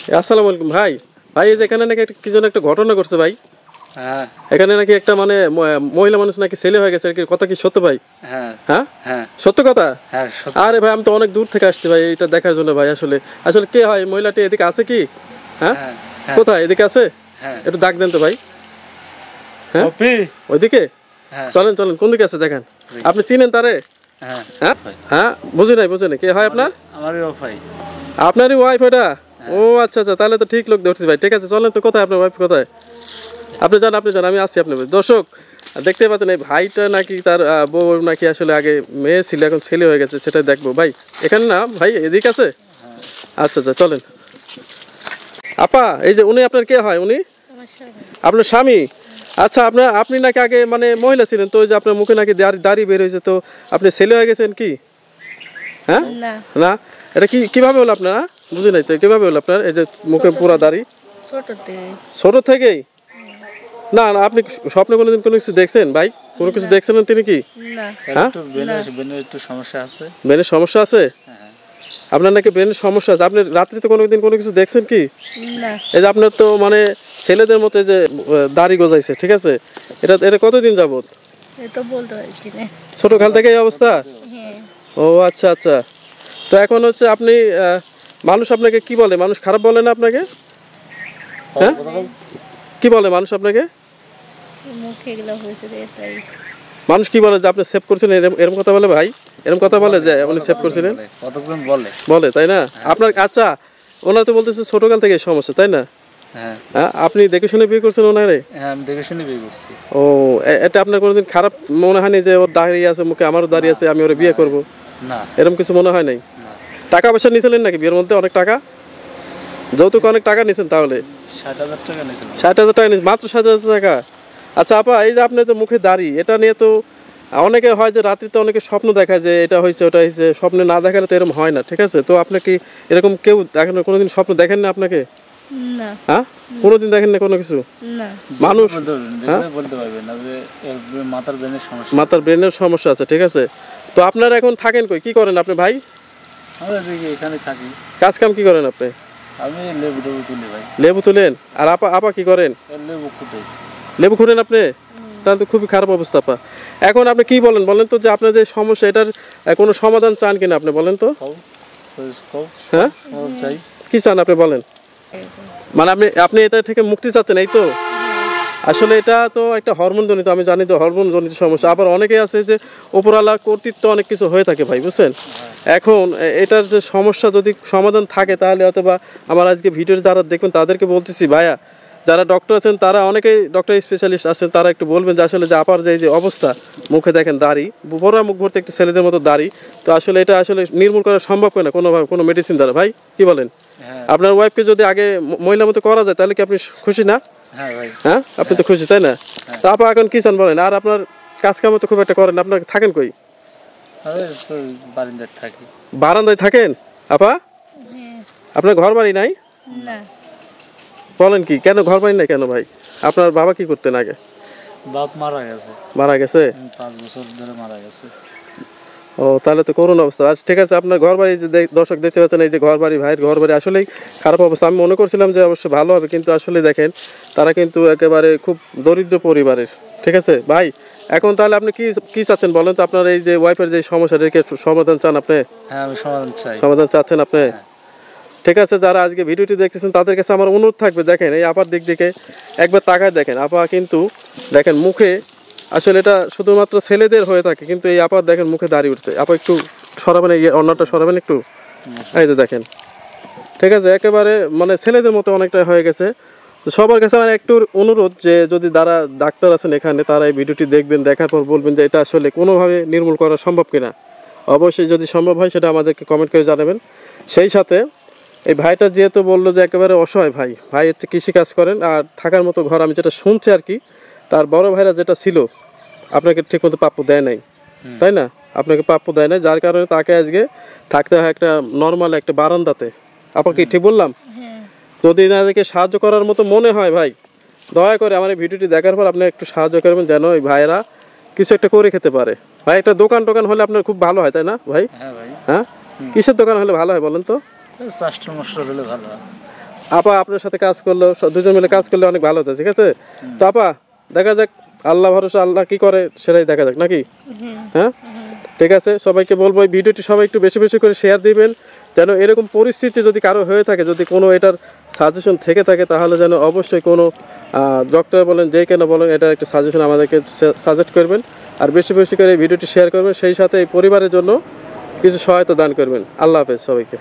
আসসালামু আলাইকুম ভাই। ভাই এই যে এখানে নাকি কি যেন একটা ঘটনা ঘটছে ভাই। হ্যাঁ এখানে নাকি একটা মানে মহিলা মানুষ নাকি ছেলে হয়ে গেছে, কথা কি সত্য ভাই? হ্যাঁ হ্যাঁ হ্যাঁ সত্য কথা। হ্যাঁ আরে ভাই আমি তো অনেক দূর থেকে আসছি ভাই এটা দেখার জন্য ভাই। আসলে আসলে কে হয় মহিলাটি? এদিকে আছে কি? হ্যাঁ হ্যাঁ হ্যাঁ কোথায়? এদিকে আছে? হ্যাঁ একটু ডাক দেন তো ভাই। হ্যাঁ কপি ওইদিকে হ্যাঁ চলেন চলেন, কোন দিকে আছে দেখেন। আপনি চিনেন তারে? হ্যাঁ হ্যাঁ ভাই হ্যাঁ বুঝি নাই কে হয় আপনার? আমারই ভাই আপনারই ওয়াইফ ওটা? ও আচ্ছা আচ্ছা, তাহলে তো ঠিক লোক ধরছি ভাই। ঠিক আছে চলেন তো, কোথায় আপনার ওয়াইফ কোথায়? আপনি যান আমি আসছি আপনার দর্শক। দেখতে পাচ্ছেন এই ভাইটা নাকি তার বউ নাকি আসলে আগে মেয়ে ছিল, এখন ছেলে হয়ে গেছে, সেটা দেখবো ভাই। এখানে না ভাই, এদিকে আছে। আচ্ছা আচ্ছা চলেন। আপা এই যে উনি আপনার কে হয়? উনি আপনার স্বামী? আচ্ছা আপনি নাকি আগে মানে মহিলা ছিলেন, তো ওই যে আপনার মুখে নাকি দাড়ি বের হয়েছে, তো আপনি ছেলে হয়ে গেছেন কি? হ্যাঁ না না, এটা কিভাবে হলো আপনার? বুঝি নাই তো, কিভাবে হলো আপনার এই যে মুখে পুরা দাড়ি? ছোট থেকেই? না না, আপনি স্বপ্নে কোনোদিন কোনো কিছু দেখছেন ভাই? কোনো কিছু দেখছেন তিনি কি? না হ্যাঁ একটু বেনের একটু সমস্যা আছে। ব্রেনের সমস্যা আছে? হ্যাঁ আপনার নাকি ব্রেনের সমস্যা আছে। আপনি রাত্রিতে কোনোদিন কোনো কিছু দেখছেন কি? না এই যে আপনার তো মানে ছেলেদের মতো যে দাড়ি গজাইছে, ঠিক আছে, এটা কতদিন যাবত? এ তো বলতে পারছি না। ছোট কাল থেকে এই অবস্থা? হ্যাঁ ও আচ্ছা আচ্ছা। তো এখন হচ্ছে আপনি মানুষ আপনাকে কি বলে? মানুষ খারাপ বলে না আপনাকে? হ্যাঁ কি বলে মানুষ আপনাকে? মুখে এগুলো হয়েছে রে তাই। মানুষ কি বলে যে আপনি সেভ করছিলেন, এরকম কথা বলে ভাই? এরকম কথা বলে যে আপনি সেভ করছিলেন? কতজন বলে। বলে তাই না? আপনার আচ্ছা, ওনারা তো বলতেছে ছোটকাল থেকে এই সমস্যা, তাই না? হ্যাঁ হ্যাঁ আপনি দেখে শুনে বিয়ে করছেন ওনারে? হ্যাঁ আমি দেখে শুনে বিয়ে করছি। ও এটা আপনার কোনোদিন খারাপ মনে হয়নি যে ওর দাঁড়িয়ে আছে মুখে, আমারও দাঁড়িয়ে আছে, আমি ওরে বিয়ে করব? না এরকম কিছু মনে হয় নাই? না টাকা পয়সা নিয়েছিলেন নাকি বিয়ের মধ্যে? অনেক টাকা যৌতুক, অনেক টাকা নিয়েছেন তাহলে? 60,000 টাকা নিয়েছিলাম। 60,000 টাকা নিয়েছেন? মাত্র 60,000 টাকা? আচ্ছা আপা এই যে আপনার তো মুখে দাড়ি, এটা নিয়ে তো অনেকে হয় যে রাত্রিতে অনেকে স্বপ্ন দেখায় যে এটা হয়েছে ওটা হয়েছে, স্বপ্নে না দেখালে তো এরকম হয় না, ঠিক আছে? তো আপনি কি এরকম কেউ দেখেন কোনোদিন স্বপ্ন দেখেন না আপনাকে? না হ্যাঁ কোনোদিন দেখেন না কোনো কিছু? না মানুষ বলতে পারবে না যে মাথার বেনের সমস্যা। মাথার ব্রেনের সমস্যা আছে, ঠিক আছে। তো আপনারা এখন থাকেন কই, কি করেন আপনি ভাই? আমরা এদিকে এখানে থাকি। কাজ কাম কি করেন আপনি? আমি লেবু তুলি ভাই। লেবু তুলেন? আর আপা কি করেন? লেবু খুঁটে। লেবু খুঁড়েন আপনি? তাহলে তো খুবই খারাপ অবস্থা আপা। এখন আপনি কি বলেন তো যে আপনার যে সমস্যা, এটার কোনো সমাধান চান কিনা আপনি বলেন তো? হ্যাঁ চাই। কি চান আপনি বলেন? মানে আপনি এটা থেকে মুক্তি চাচ্ছেন, এই তো? আসলে এটা তো একটা হরমোন জনিত, আমি জানি তো হরমোন জনিত সমস্যা। আবার অনেকে আছে যে উপরওয়ালা কর্তৃত্ব অনেক কিছু হয়ে থাকে ভাই, বুঝছেন? এখন এটার যে সমস্যা যদি সমাধান থাকে তাহলে অথবা আমার আজকে ভিডিওতে যারা দেখবেন তাদেরকে বলতেছি ভাইয়া, যারা ডক্টর আছেন তারা অনেকেই ডক্টর স্পেশালিস্ট আছেন, তারা একটু বলবেন যে আসলে যে আপার যে অবস্থা, মুখে দেখেন দাড়ি, বড় মুখ ভর্তি একটু ছেলেদের মতো দাড়ি, তো আসলে এটা আসলে নির্মূল করা সম্ভব না কোনোভাবে, কোনো মেডিসিন দ্বারা। ভাই কি বলেন? আপনার ওয়াইফকে যদি আগে মহিলা মতো করা যায় তাহলে কি আপনি খুশি না? হ্যাঁ ভাই হ্যাঁ আপনি তো খুশি তাই না? তা আপা এখন কি চান বলেন? আর আপনার কাজ কাম তো খুব একটা করেন, আপনার থাকেন কই? বারিন্দায় থাকি। বারান্দায় থাকেন আপা? হ্যাঁ আপনার ঘর বাড়ি নাই? না বলেন কি, কেন ঘর বাড়ি নাই কেন ভাই? আপনার বাবা কি করতেন আগে? বাপ মারা গেছে। মারা গেছে? 5 বছর ধরে মারা গেছে। ও তাহলে তো করুণ অবস্থা। আচ্ছা ঠিক আছে, আপনার ঘর বাড়ি যে দর্শক দেখতে পাচ্ছেন, এই যে ঘর বাড়ি, ভাইয়ের ঘর বাড়ি আসলেই খারাপ অবস্থা। আমি মনে করছিলাম যে অবশ্য ভালো হবে, কিন্তু আসলে দেখেন তারা কিন্তু একেবারে খুব দরিদ্র পরিবারের, ঠিক আছে ভাই। এখন তাহলে আপনি কি চাচ্ছেন বলেন তো? আপনার এই যে ওয়াইফের যে সমস্যাটা, সমাধান চান আপনি? হ্যাঁ আমি সমাধান চাই। সমাধান চাচ্ছেন আপনি? ঠিক আছে, যারা আজকে ভিডিওটি দেখতেছেন তাদের কাছে আমার অনুরোধ থাকবে, দেখেন এই আপার দিকে একবার তাকায় দেখেন। আপা কিন্তু দেখেন মুখে, আসলে এটা শুধুমাত্র ছেলেদের হয়ে থাকে, কিন্তু এই আপার দেখেন মুখে দাঁড়িয়ে উঠছে। আপা একটু সরাবেন, এই অন্যটা সরাবেন একটু। এই যে দেখেন, ঠিক আছে, একেবারে মানে ছেলেদের মতো অনেকটা হয়ে গেছে। তো সবার কাছে আমার একটু অনুরোধ যে যদি যারা ডাক্তার আছেন এখানে, তারা এই ভিডিওটি দেখবেন, দেখার পর বলবেন যে এটা আসলে কোনোভাবে নির্মূল করা সম্ভব কিনা। অবশ্যই যদি সম্ভব হয় সেটা আমাদেরকে কমেন্ট করে জানাবেন। সেই সাথে এই ভাইটা যেহেতু বললো যে একেবারে অসহায় ভাই হচ্ছে কৃষিকাজ করেন, আর থাকার মতো ঘর, আমি যেটা শুনছি আর কি, তার বড় ভাইরা যেটা ছিল আপনাকে ঠিক মতো প্রাপ্য দেয় নাই, তাই না? আপনাকে প্রাপ্য দেয় নাই, যার কারণে তাকে আজকে থাকতে হয় একটা নর্মাল একটা বারান্দাতে। আপনাকে ঠিক বললাম? হ্যাঁ যদি এনাদেরকে সাহায্য করার মতো মনে হয় ভাই, দয়া করে আমার এই ভিডিওটি দেখার পর আপনি একটু সাহায্য করবেন, যেন ওই ভাইয়েরা কিছু একটা করে খেতে পারে। ভাই একটা দোকান টোকান হলে আপনার খুব ভালো হয়, তাই না ভাই? হ্যাঁ ভাই। হ্যাঁ কিসের দোকান হলে ভালো হয় বলেন তো? চাষটা নষ্ট হলে ভালো হয়। আপা আপনার সাথে কাজ করলো, দুজন মিলে কাজ করলে অনেক ভালো হতো, ঠিক আছে? তো আপা দেখা যাক, আল্লাহ ভরসা, আল্লাহ কি করে সেটাই দেখা যাক নাকি? হ্যাঁ, ঠিক আছে। সবাইকে বলবো এই ভিডিওটি সবাই একটু বেশি বেশি করে শেয়ার দিবেন, যেন এরকম পরিস্থিতি যদি কারো হয়ে থাকে, যদি কোনো এটার সাজেশন থেকে থাকে, তাহলে যেন অবশ্যই কোনো ডক্টর বলেন, যে কেন বলেন, এটার একটা সাজেশন আমাদেরকে সাজেস্ট করবেন। আর বেশি বেশি করে এই ভিডিওটি শেয়ার করবেন, সেই সাথে এই পরিবারের জন্য কিছু সহায়তা দান করবেন। আল্লাহ হাফেজ সবাইকে।